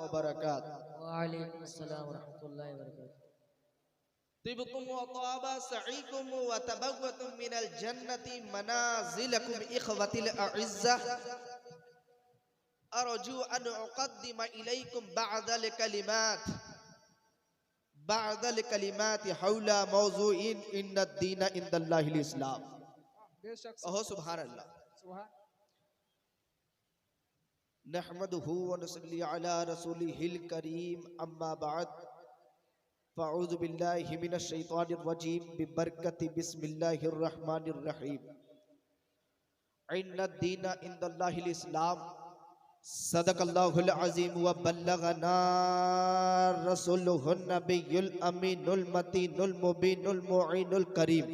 व बरकातुहू। वालेकुम अस्सलाम व रहमतुल्लाहि व बरकातुहू। तिबतुम व ताबा सईकुम व तबव्वतुम मिनल जन्नति मनाजिलकुम इखवतिल अइज़्ज़ा। अर्जू अन उक़द्दिम इलैकुम बअदल कलिमात हौला मौज़ूइन इन्नद दीन इंदल्लाहिल इस्लाम। कहो सुभान अल्लाह। नहमदुहु व नसल्ली अला रसूलिहिल करीम, अम्मा बअद, फ़अऊज़ु बिल्लाहि मिनश शैतानिर रजीम, बिबरकति बिस्मिल्लाहिर रहमानिर रहीम। इन्नद दीन इंदल्लाहिल इस्लाम। सदक़ल्लाहुल अज़ीम व बल्लगना रसूलुहुन नबियुल अमीनुल मतीनुल मुबीनुल मुईनुल करीम।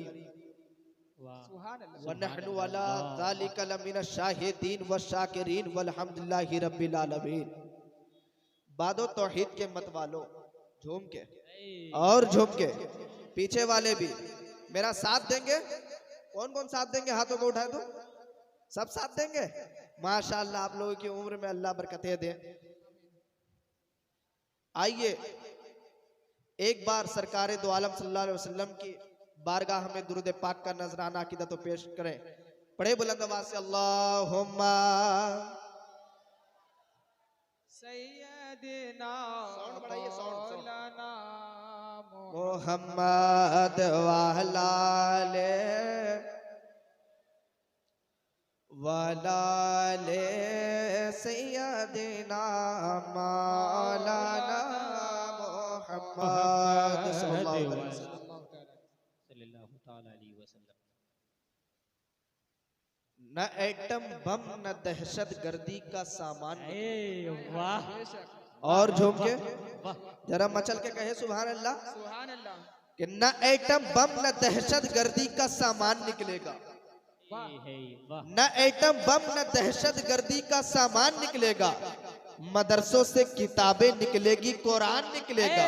व नहनु अला ज़ालिका लमिनश शाहिदीन व शाकिरीन वल्हम्दुलिल्लाहि रब्बिल आलमीन। बादो तौहीद के मत वालों, झूम के और झूम के, पीछे वाले भी मेरा साथ देंगे। कौन कौन साथ देंगे? हाथों को उठाए तो सब साथ देंगे। माशाअल्लाह, आप लोगों की उम्र में अल्लाह बरकतें दे। आइए एक बार सरकार दो आलम सल्लल्लाहु अलैहि वसल्लम की बारगाह में दुरूद पाक का नजराना अकीदा तो पेश करें। पढ़े बुलंद आवाज से अल्लाहुम्मा सैयदना मौलाना मौलाना मोहम्मद वालाले वालाले सैयदना मौलाना मोहम्मद सल्लल्लाहु अलैहि वसल्लम। न एटम बम न दहशत गर्दी का सामान। वाह, और झूम के जरा मचल के कहे सुभान अल्लाह। सुभान अल्लाह। कि न एटम बम न दहशत गर्दी का सामान निकलेगा। न एटम बम न दहशत गर्दी का सामान निकलेगा। मदरसों से किताबें निकलेगी, कुरान निकलेगा।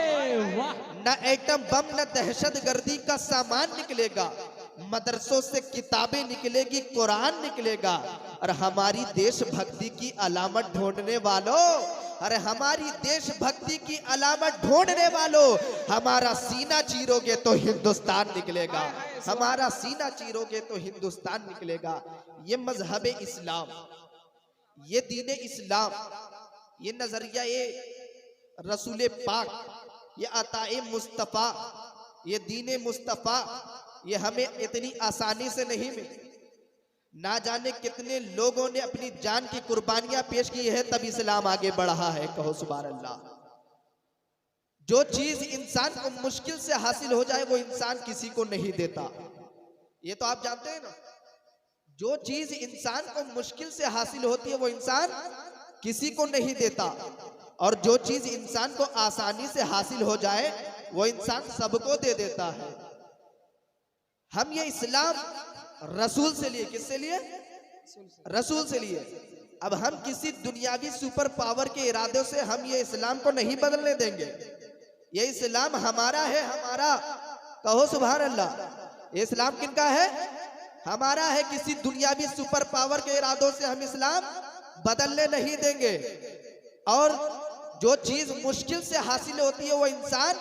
न एटम बम न दहशत गर्दी का सामान निकलेगा। मदरसों से किताबें निकलेगी, कुरान निकलेगा। और हमारी देशभक्ति की अलामत ढूंढने वालों, अरे हमारी देशभक्ति की अलामत ढूंढने वालों, हमारा सीना चीरोगे तो हिंदुस्तान निकलेगा। हमारा सीना चीरोगे तो हिंदुस्तान निकलेगा। ये मजहब इस्लाम, ये दीन इस्लाम, ये नजरिया ये रसूल पाक, ये अताए मुस्तफ़ा, ये दीन मुस्तफ़ा, ये हमें इतनी आसानी से नहीं मिली। ना जाने कितने लोगों ने अपनी जान की कुर्बानियां पेश की है, तब इस्लाम आगे बढ़ा है। कहो सुभान अल्लाह। जो चीज इंसान को मुश्किल से हासिल हो जाए वो इंसान किसी को नहीं देता। ये तो आप जानते हैं ना। जो चीज इंसान को मुश्किल से हासिल होती है वो इंसान किसी को नहीं देता, और जो चीज इंसान को आसानी से हासिल हो जाए वो इंसान सबको दे देता है। हम ये इस्लाम रसूल से लिए, किससे लिए? रसूल से लिए। अब हम किसी दुनियावी सुपर पावर के इरादे से हम ये इस्लाम को नहीं बदलने देंगे। ये इस्लाम हमारा है, हमारा। कहो सुभान अल्लाह। ये इस्लाम किनका है? हमारा है। किसी दुनियावी सुपर पावर के इरादों से हम इस्लाम बदलने नहीं देंगे। और जो चीज मुश्किल से हासिल होती है वो इंसान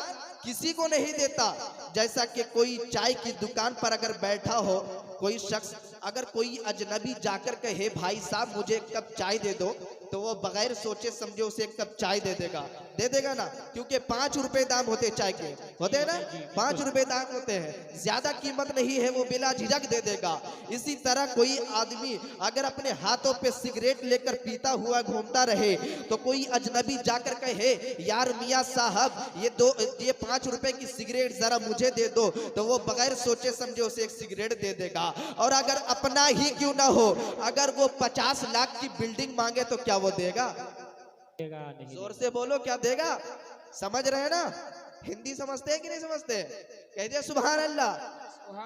किसी को नहीं देता। जैसा कि कोई चाय की दुकान पर अगर बैठा हो कोई शख्स, अगर कोई अजनबी जाकर कहे भाई साहब मुझे एक कप चाय दे दो, तो वो बगैर सोचे समझे उसे एक कप चाय दे देगा ना। क्योंकि 5 रुपए दाम होते हैं चाय के, होते हैं ना, 5 रुपए दाम होते हैं, ज्यादा कीमत नहीं है, वो बिला झिझक दे देगा। इसी तरह कोई आदमी अगर अपने हाथों पे सिगरेट लेकर पीता हुआ घूमता रहे, तो कोई अजनबी जाकर कहे यार मियाँ साहब ये 5 रुपए की सिगरेट जरा मुझे दे दो, तो वो बगैर सोचे समझे उसे एक सिगरेट दे देगा। और अगर अपना ही क्यों ना हो, अगर वो 50 लाख की बिल्डिंग मांगे तो क्या वो देगा? जोर से बोलो, क्या देगा? समझ रहे हैं ना? हिंदी समझते हैं कि नहीं समझते? कहते सुभान अल्लाह।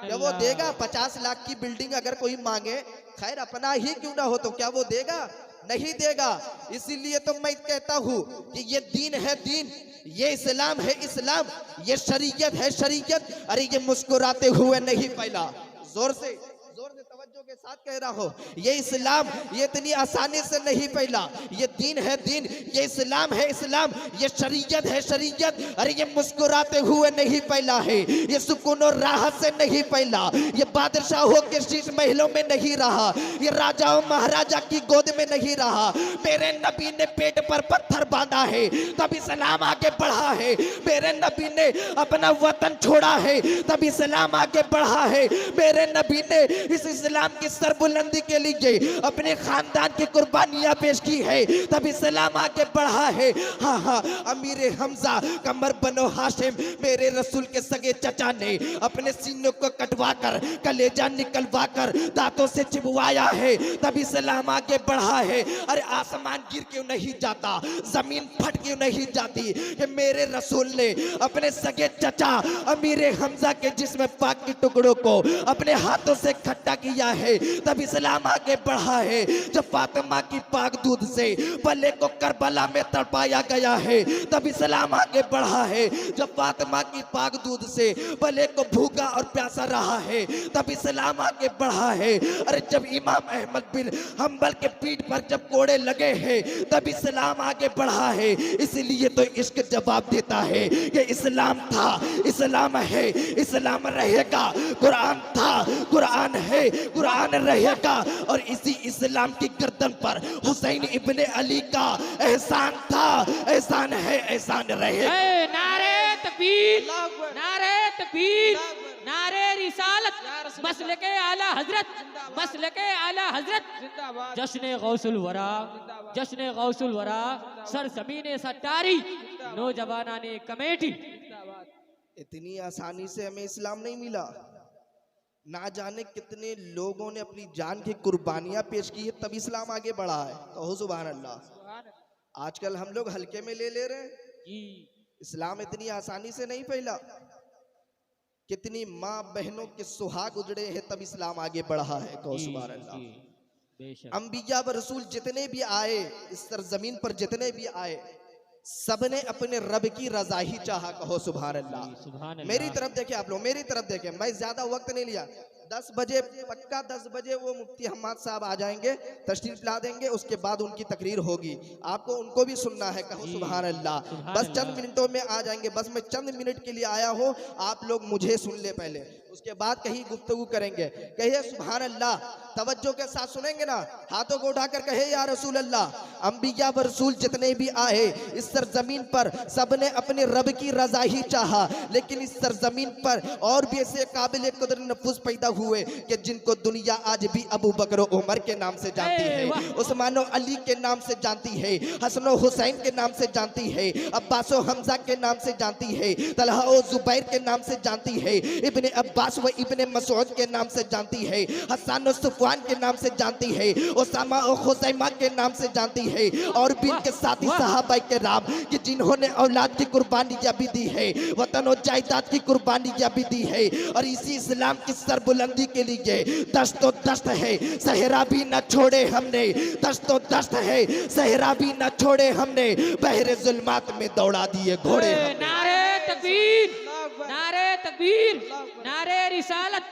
क्या वो देगा? 50 लाख की बिल्डिंग अगर कोई मांगे, खैर अपना ही क्यों ना हो, तो क्या वो देगा? नहीं देगा। इसीलिए तो मैं कहता हूँ कि ये दीन है दीन, ये इस्लाम है इस्लाम, ये शरीयत है शरीयत। अरे ये मुस्कुराते हुए नहीं फैला। जोर से तवज्जो के साथ कह रहा हूँ, ये इस्लाम ये इतनी आसानी से नहीं फैला। ये दीन है दीन, ये इस्लाम है इस्लाम, ये शरीयत है शरीयत। अरे ये मुस्कुराते हुए नहीं फैला है, ये सुकून और राहत से नहीं फैला, ये बादशाहों के शीश महलों में नहीं रहा, ये राजाओं महाराजा की गोद में नहीं रहा। मेरे नबी ने पेट पर पत्थर बांधा है तब इस्लाम आगे बढ़ा है। मेरे नबी ने अपना वतन छोड़ा है तब इस्लाम आगे बढ़ा है। मेरे नबी ने इस इस्लाम की सरबुलंदी के लिए अपने खानदान की कुर्बानियां पेश की है तब इस्लाम आगे बढ़ा है। हाँ हाँ, अमीर हमजा कमर बनो हाशिम मेरे रसूल के सगे चचा ने अपने सीनों को कटवा कर कलेजा निकलवा कर दांतों से चिपवाया है तब इस्लाम आगे बढ़ा है। अरे आसमान गिर क्यों नहीं जाता, जमीन फट क्यों नहीं जाती कि मेरे रसूल ने अपने सगे चचा अमीर हमजा के जिस्म पाक के टुकड़ों को अपने हाथों से खट्टा किया है तब इस्लाम आगे बढ़ा है। जब फातिमा की पाक दूध से बल्ले को करबला में तड़पाया गया है तब इस्लाम आगे बढ़ा है। जब फातिमा की पाक दूध से बल्ले को भूखा और प्यासा रहा है तब इस्लाम आगे बढ़ा है। अरे जब इमाम अहमद बिन हम्बल के पीठ पर जब कोड़े लगे हैं तब इस्लाम आगे बढ़ा है। इसलिए तो इश्क जवाब देता है कि इस्लाम था, इस्लाम है, इस्लाम रहेगा। कुरान था, कुरान है, कुरान रहेगा। और इसी इस्लाम की गर्दन पर हुसैन इब्ने अली का एहसान था, एहसान है, एहसान रहेगा। नारे तकबीर, नारे तकबीर, नारे रिसालत, मसलके आला हजरत, मसलके आला हजरत, जश्न गौसुल वरा, जश्न गौसुल वरा, सर ज़मीने सट्टारी, नौजवानाने कमेटी। इतनी आसानी से हमें इस्लाम नहीं मिला। ना जाने कितने लोगों ने अपनी जान की कुर्बानियां पेश की है तब इस्लाम आगे बढ़ा है। कहो सुभान अल्लाह। आजकल हम लोग हल्के में ले रहे हैं। इस्लाम इतनी आसानी से नहीं फैला। कितनी माँ बहनों के सुहाग उजड़े हैं तब इस्लाम आगे बढ़ा है। कहो सुभान अल्लाह। अंबिया व रसूल जितने भी आए इस सरजमीन पर, जितने भी आए, सबने अपने रब की रजा ही चाहा। कहो सुभान अल्लाह। मेरी तरफ देखे आप लोग, मेरी तरफ देखे। मैं ज्यादा वक्त नहीं लिया। 10 बजे पक्का 10 बजे वो मुफ्ती हम्माद साहब आ जाएंगे, तशरीफ ला देंगे, उसके बाद उनकी तकरीर होगी। आपको उनको भी सुनना है। कहो सुभान अल्लाह। बस चंद मिनटों में आ जाएंगे। बस मैं चंद मिनट के लिए आया हूँ, आप लोग मुझे सुन ले पहले, उसके बाद कहीं गुफ्तगू करेंगे। कहिए सुभान अल्लाह। तवज्जो के साथ सुनेंगे ना, हाथों को उठाकर कहे या रसूल अल्लाह। अंबिया व रसूल जितने भी आए इस सरजमीन पर सबने अपने रब की रजा ही चाहा, लेकिन इस सरजमीन पर और भी ऐसे काबिल कदर नफूस पैदा हुए कि जिनको दुनिया आज भी अबू बकर उमर के नाम से जानती है, उस्मान अली के नाम से जानती है, हसन हुसैन के नाम से जानती है, अब्बास हमजा के नाम से जानती है, तलहा और जुबैर के नाम से जानती है, इब्ने अब्बास व इब्ने मसूद के नाम से जानती है, हसन और सुफवान के नाम से जानती है, उसामा और खुसैमा के नाम से जानती है, और भी इनके साथी सहाबा के राम कि जिन्होंने औलाद की कुर्बानियां भी दी है, वतन और जायदाद की कुर्बानियां भी दी है। और इसी इस्लाम की सरबुलंदी के लिए दस्तो दस्त है, सहरा भी न छोड़े हमने, दस्तो दस्त है, सहरा भी न छोड़े हमने, बहरे जुल्मात में दौड़ा दिए घोड़े। नारे तकबीर, नारे तकबीर, नारे रिसालत,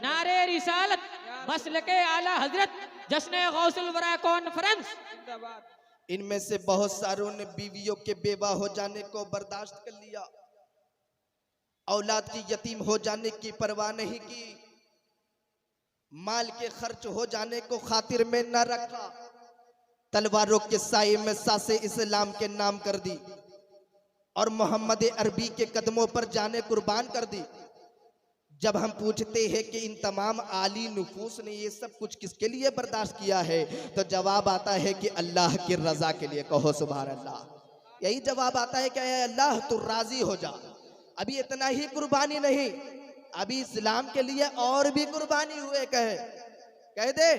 नारे रिसालत, मसलके आला हजरत, जश्न गौसुल वरा कॉन्फ्रेंस। इनमें से बहुत सारों ने बीवियों के बेवा हो जाने को बर्दाश्त कर लिया, औलाद की यतीम हो जाने की परवाह नहीं की, माल के खर्च हो जाने को खातिर में न रखा, तलवारों के साये में सासे इस्लाम के नाम कर दी और मोहम्मद अरबी के कदमों पर जाने कुर्बान कर दी। जब हम पूछते हैं कि इन तमाम आली नफूस ने ये सब कुछ किसके लिए बर्दाश्त किया है, तो जवाब आता है कि अल्लाह की रजा के लिए। कहो सुभान अल्लाह। यही जवाब आता है कि अल्लाह तू राजी हो जा। अभी इतना ही कुर्बानी नहीं, अभी इस्लाम के लिए और भी कुर्बानी हुए। कह दे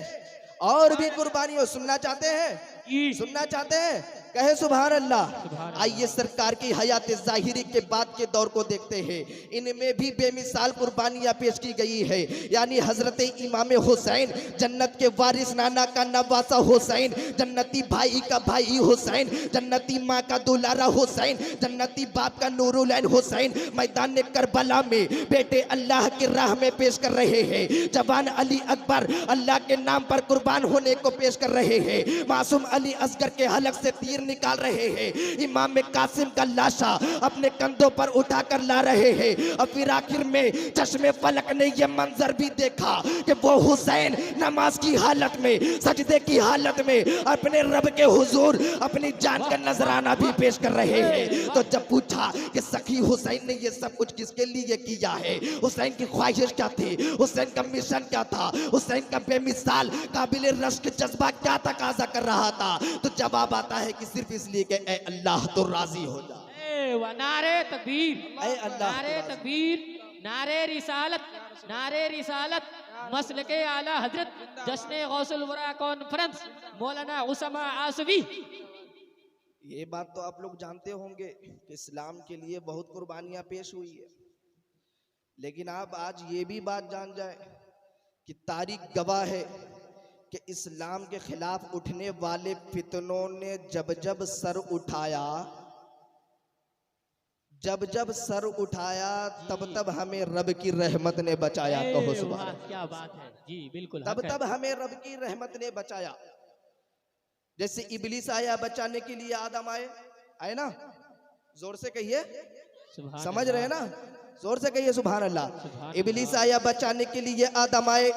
और भी कुर्बानी हो। सुनना चाहते हैं? सुनना चाहते हैं? कहे सुभान अल्लाह। सुभान आइए सरकार की हयात ज़ाहिरी के बाद के दौर को देखते हैं। इनमें भी बेमिसाल कुर्बानियां पेश की गई है। यानी हजरत इमाम हुसैन, जन्नत के वारिस, नाना का नवासा हुसैन, जन्नती भाई का भाई हुसैन, जन्नती माँ का दुलारा हुसैन, जन्नती बाप का नूरुलैन हुसैन मैदान करबला में बेटे अल्लाह की राह में पेश कर रहे हैं। जवान अली अकबर अल्लाह के नाम पर कुर्बान होने को पेश कर रहे हैं। मासूम अली असगर के हलक से तीर निकाल रहे हैं। इमाम कासिम का लाशा अपने कंधों पर उठाकर ला रहे हैं। और फिर आखिर में चश्मे फलक ने यह मंजर भी देखा कि वो हुसैन नमाज की हालत में, सजदे की हालत में अपने रब के हुजूर अपनी जान का नजराना भी पेश कर रहे हैं। तो जब पूछा कि सखी हुसैन ने ये सब कुछ किसके लिए किया है, हुसैन की ख्वाहिश क्या थी, हुसैन का मिशन क्या था, हुसैन का बेमिसाल काबिल रश्क जज्बा क्या तकाजा कर रहा था, तो जवाब आता है कि सिर्फ इसलिए कि ए अल्लाह तो राजी हो जा। नारे तकबीर, ऐ अल्लाह नारे तकबीर, नारे रिसालत, नारे रिसालत, मसलके आला हजरत जश्न गौसुल वरा कॉन्फ्रेंस मौलाना उसामा आसवी। ये बात तो आप लोग जानते होंगे कि इस्लाम के लिए बहुत कुर्बानियां पेश हुई है, लेकिन आप आज ये भी बात जान जाए कि तारीख गवाह है कि इस्लाम के खिलाफ उठने वाले फितनों ने जब जब सर उठाया, जब जब सर उठाया, तब तब हमें रब की रहमत ने बचाया। कहो सुभान अल्लाह। क्या बात है जी, बिल्कुल तब तब हमें रब की रहमत ने बचाया। जैसे इबलीस आया बचाने के लिए, आदम आए ना, जोर से कहिए, समझ रहे हैं ना, जोर से कहिए सुभान अल्लाह। इबलीस आया बचाने के लिए, आदम आए,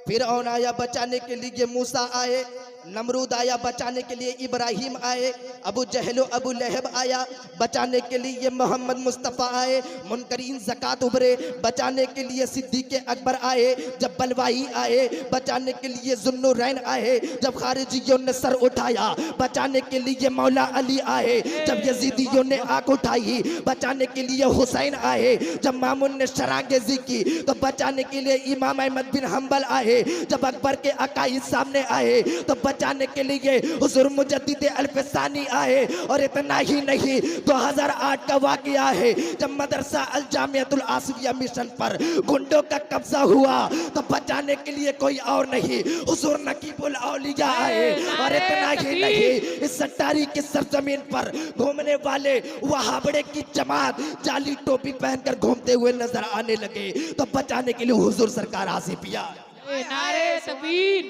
फिरऔन आया बचाने के लिए, मूसा आए, नमरूद आया बचाने के लिए, इब्राहिम आए, अबू जहलो अबू लहब आया बचाने के लिए, मोहम्मद मुस्तफ़ा आए, मुनकरीन ज़कात उभरे बचाने के लिए, सिद्दीक़ अकबर आए, जब बलवाई आए बचाने के लिए, ज़ुन्नुरैन आए, जब खारिजियों ने सर उठाया बचाने के लिए, मौला अली आए, जब यजीदियों ने आंख उठाई बचाने के लिए, हुसैन आए, जब मामून ने शरांगेज़ी की तो बचाने के लिए इमाम अहमद बिन हम्बल आए, जब अकबर के अकाईद सामने आए तो बचाने के लिए हुजूर मुजद्दिद अल्फसानी आए। और इतना ही नहीं, 2008 का वाकया है जब मदरसा अल जामियातुल आसिफिया मिशन पर गुंडों का कब्जा हुआ तो बचाने के लिए कोई और नहीं, हुजूर नकीबुल औलिया आए। और इतना ही नहीं, इस सट्टारी की सरजमीन पर घूमने वाले वहाबड़े की जमात जाली टोपी पहनकर घूमते हुए नजर आने लगे तो बचाने के लिए हुजूर सरकार आसिफिया। नारे तकबीर,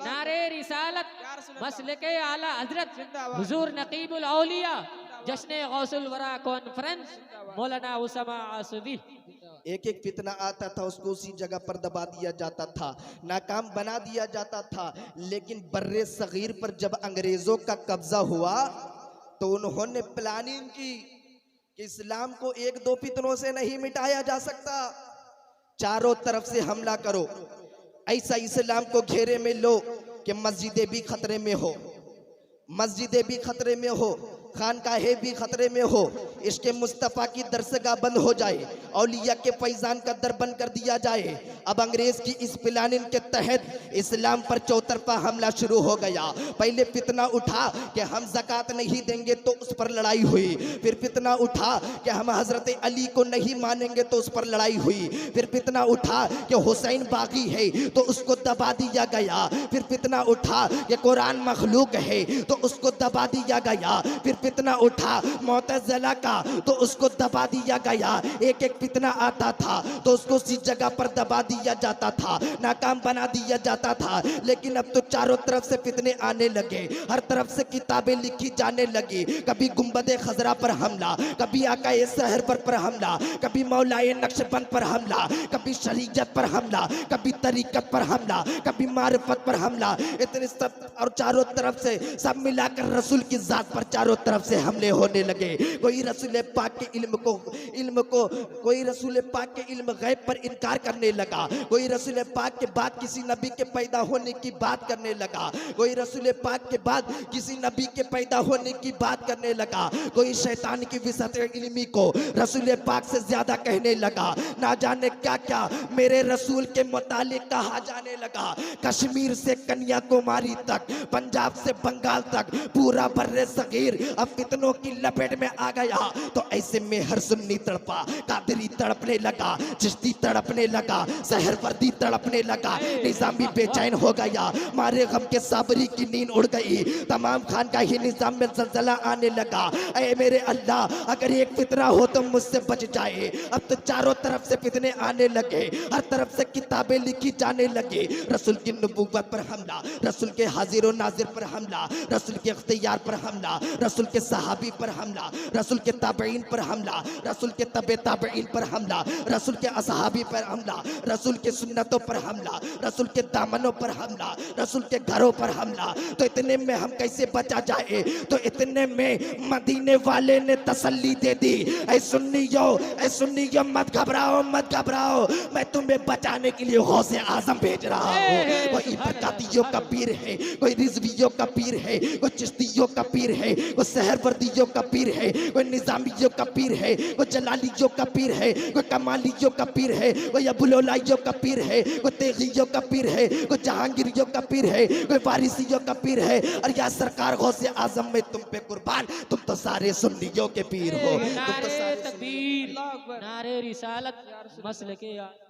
नारे रिसालत, मसलके आला हजरत हुजूर नकीबुल औलिया जश्न गौसुल वरा कॉन्फ्रेंस मौलाना उसामा आसवी। एक एक फितना आता था, उसको उसी जगह पर दबा दिया जाता था, नाकाम बना दिया जाता था। लेकिन बर्रे सगीर पर जब अंग्रेजों का कब्जा हुआ तो उन्होंने प्लानिंग की कि इस्लाम को एक दो फितनों से नहीं मिटाया जा सकता, चारों तरफ से हमला करो, ऐसा इस्लाम को घेरे में लो कि मस्जिदें भी खतरे में हो, मस्जिदें भी खतरे में हो, खानकाहें भी खतरे में हो, इसके मुस्तफ़ा की दरसगाह बंद हो जाए, औलिया के फैजान का दर बंद कर दिया जाए। अब अंग्रेज की इस प्लानिंग के तहत इस्लाम पर चौतरफा हमला शुरू हो गया। पहले फितना उठा कि हम ज़कात नहीं देंगे तो उस पर लड़ाई हुई, फिर फितना उठा कि हम हजरत अली को नहीं मानेंगे तो उस पर लड़ाई हुई, फिर फितना उठा कि हुसैन बागी है तो उसको दबा दिया गया, फिर फितना उठा कि कुरान मखलूक है तो उसको दबा दिया गया, फिर फितना उठा मुअतज़िला का तो उसको दबा दिया गया। एक एक फितना आता था तो उसको उसी जगह पर दबा दिया जाता था, नाकाम बना दिया जाता था। लेकिन अब तो चारों तरफ से फितने आने लगे, हर तरफ से किताबें लिखी जाने लगी, कभी गुंबद खजरा पर हमला, कभी आकाए शहर पर हमला, कभी मौलाए नक्शबंद पर हमला, कभी शरीयत पर हमला, कभी तरीकत पर हमला, कभी मारिफत पर हमला। इतने सब और चारों तरफ से सब मिलाकर रसूल की जात पर चारों तरफ से हमले होने लगे। कोई रसूल पाक के इल्म को कोई रसूल पाक के इल्म गैब पर इनकार करने लगा। कोई रसूल पाक के बाद किसी नबी के पैदा होने की बात करने लगा। कोई रसूल पाक के बाद किसी नबी के पैदा होने की बात करने लगा। कोई शैतान की विसअत इल्मी को रसूल पाक से ज्यादा कहने लगा। ना जाने क्या क्या मेरे रसूल के मुतालिक कहा जाने लगा। कश्मीर से कन्याकुमारी तक, पंजाब से बंगाल तक पूरा बर्रे सगीर अब फितनों की लपेट में आ गया। तो ऐसे में हर सुन्नी तड़पा, कादरी तड़पने लगा, चिश्ती तड़पने लगा, सहरवर्दी तड़पने लगा, निजामी बेचैन हो गया, मारे गम के साबरी की नींद उड़ गई, तमाम खान का ही निजाम में जलजला आने लगा। ऐ मेरे अल्लाह, अगर एक फितना हो तो मुझसे बच जाए। अब तो चारों तरफ से फितने आने लगे, हर तरफ से किताबें लिखी जाने लगी। रसूल की नबूवत पर हमला, रसूल के हाजिर और नाजिर पर हमला, रसूल के इख्तियार पर हमला, रसूल के सहाबी पर हमला, रसूल के ताबईन पर हमला, रसूल के तबे ताबईन पर हमला, रसूल के असहाबी पर हमला, रसूल के सुन्नतों पर हमला, रसूल के दामनों पर हमला, रसूल के घरों पर हमला। तो इतने में हम कैसे बचा जाए? तो इतने में मदीने वाले ने तसल्ली दे दी, ऐ सुन्नियों मत घबराओ, मत घबराओ, मैं तुम्हें बचाने के लिए गौसे आजम भेज रहा हूँ। कोई बरकातियों का पीर है, कोई रिजवियों का पीर है, कोई चिश्तियों का पीर है, कोई सहरवर्दियों का पीर है, कोई निजामियों का पीर है, कोई जलालियों का पीर है, कोई कमालियों का पीर है, कोई अबुलौलाइयों का पीर है, कोई तेगियों का पीर है, कोई जहांगीरियों का पीर है, कोई वारिसियों का पीर है। और या सरकार गौसे आजम में तुम पे कुर्बान, तुम तो सारे सुन्नियों के पीर हो, तुम तो नारे सारे तकबीर, नारे रिसालत, मसले के